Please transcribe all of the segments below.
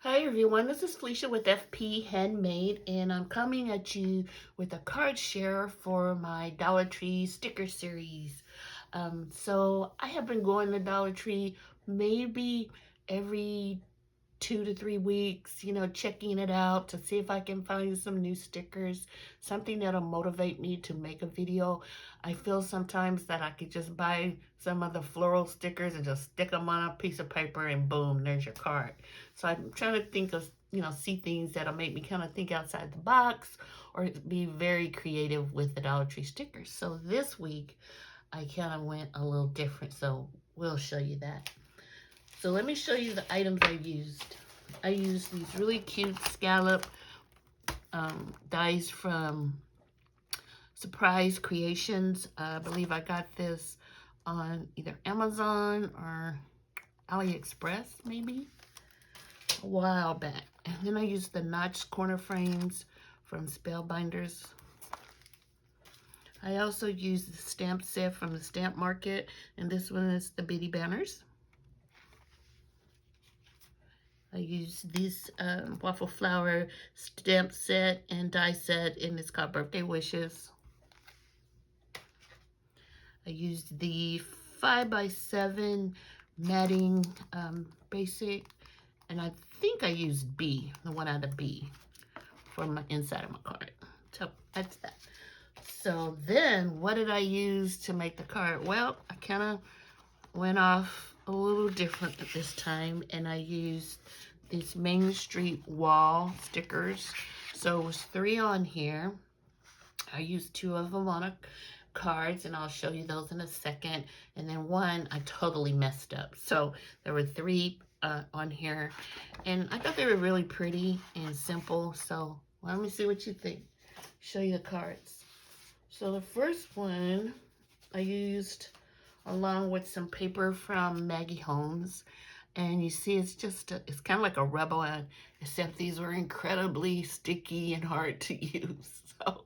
Hi everyone, this is Felicia with FP Handmade, and I'm coming at you with a card share for my Dollar Tree sticker series. So I have been going to Dollar Tree maybe every 2 to 3 weeks, checking it out to see if I can find some new stickers, something that'll motivate me to make a video. I feel sometimes that I could just buy some of the floral stickers and just stick them on a piece of paper and boom, there's your card. So I'm trying to think of, see things that'll make me kind of think outside the box or be very creative with the Dollar Tree stickers. So this week, I kind of went a little different, so we'll show you that. So let me show you the items I used. I used these really cute scallop dies from Surprise Creations. I believe I got this on either Amazon or AliExpress, maybe, a while back. And then I used the notched corner frames from Spellbinders. I also used the stamp set from the Stamp Market, and this one is the Bitty Banners. I used this waffle flower stamp set and die set, and it's called Birthday Wishes. I used the 5x7 matting basic, and I think I used B, the one out of B, for my inside of my card. So that's that. So then, what did I use to make the card? Well, I kind of went off a little different at this time, and I used these Main Street wall stickers. So it was 3 on here. I used 2 of them on cards, and I'll show you those in a second. And then 1 I totally messed up. So there were 3 on here, and I thought they were really pretty and simple. So let me see what you think. Show you the cards. So the first one I used along with some paper from Maggie Holmes. And you see, it's kind of like a rubber one, except these were incredibly sticky and hard to use. So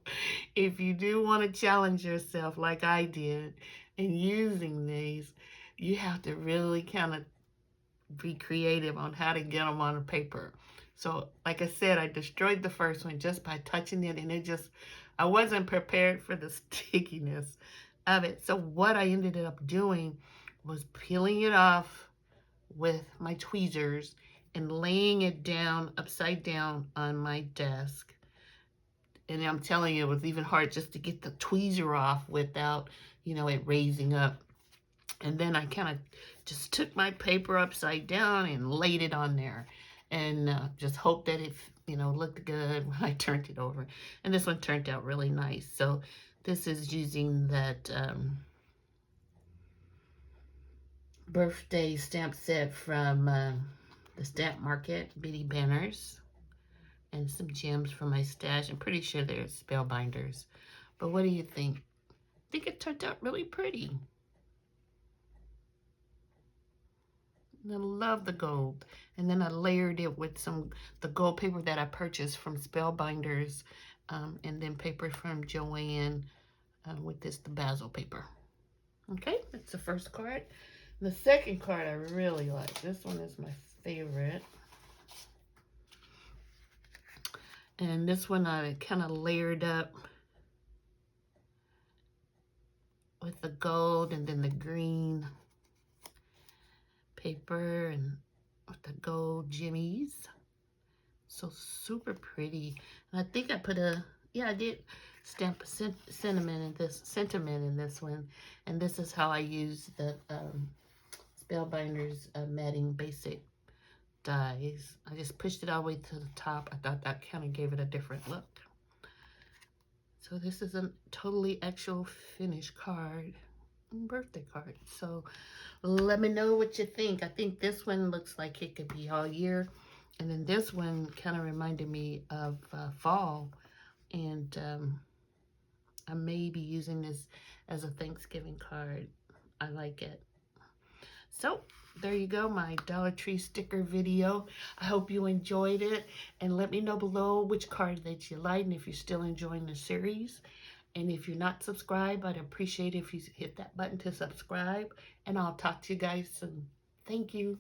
if you do want to challenge yourself like I did in using these, you have to really kind of be creative on how to get them on the paper. So like I said, I destroyed the first one just by touching it, and I wasn't prepared for the stickiness of it. So what I ended up doing was peeling it off with my tweezers and laying it down upside down on my desk. And I'm telling you, it was even hard just to get the tweezer off without, it raising up. And then I kind of just took my paper upside down and laid it on there, and just hoped that it, looked good when I turned it over. And this one turned out really nice. So this is using that birthday stamp set from the Stamp Market, Bitty Banners, and some gems from my stash. I'm pretty sure they're Spellbinders. But what do you think? I think it turned out really pretty. And I love the gold. And then I layered it with the gold paper that I purchased from Spellbinders, and then paper from Joann with the basil paper. Okay, that's the first card. The second card I really like. This one is my favorite. And this one I kind of layered up with the gold and then the green paper and with the gold jimmies. So super pretty. And I think I put I did stamp a sentiment in this one. And this is how I use the Spellbinders matting basic dies. I just pushed it all the way to the top. I thought that kind of gave it a different look. So this is a totally actual finished card, birthday card. So let me know what you think. I think this one looks like it could be all year. And then this one kind of reminded me of fall. And I may be using this as a Thanksgiving card. I like it. So there you go, my Dollar Tree sticker video. I hope you enjoyed it, and let me know below which card that you like and if you're still enjoying the series. And if you're not subscribed, I'd appreciate it if you hit that button to subscribe, and I'll talk to you guys soon. Thank you.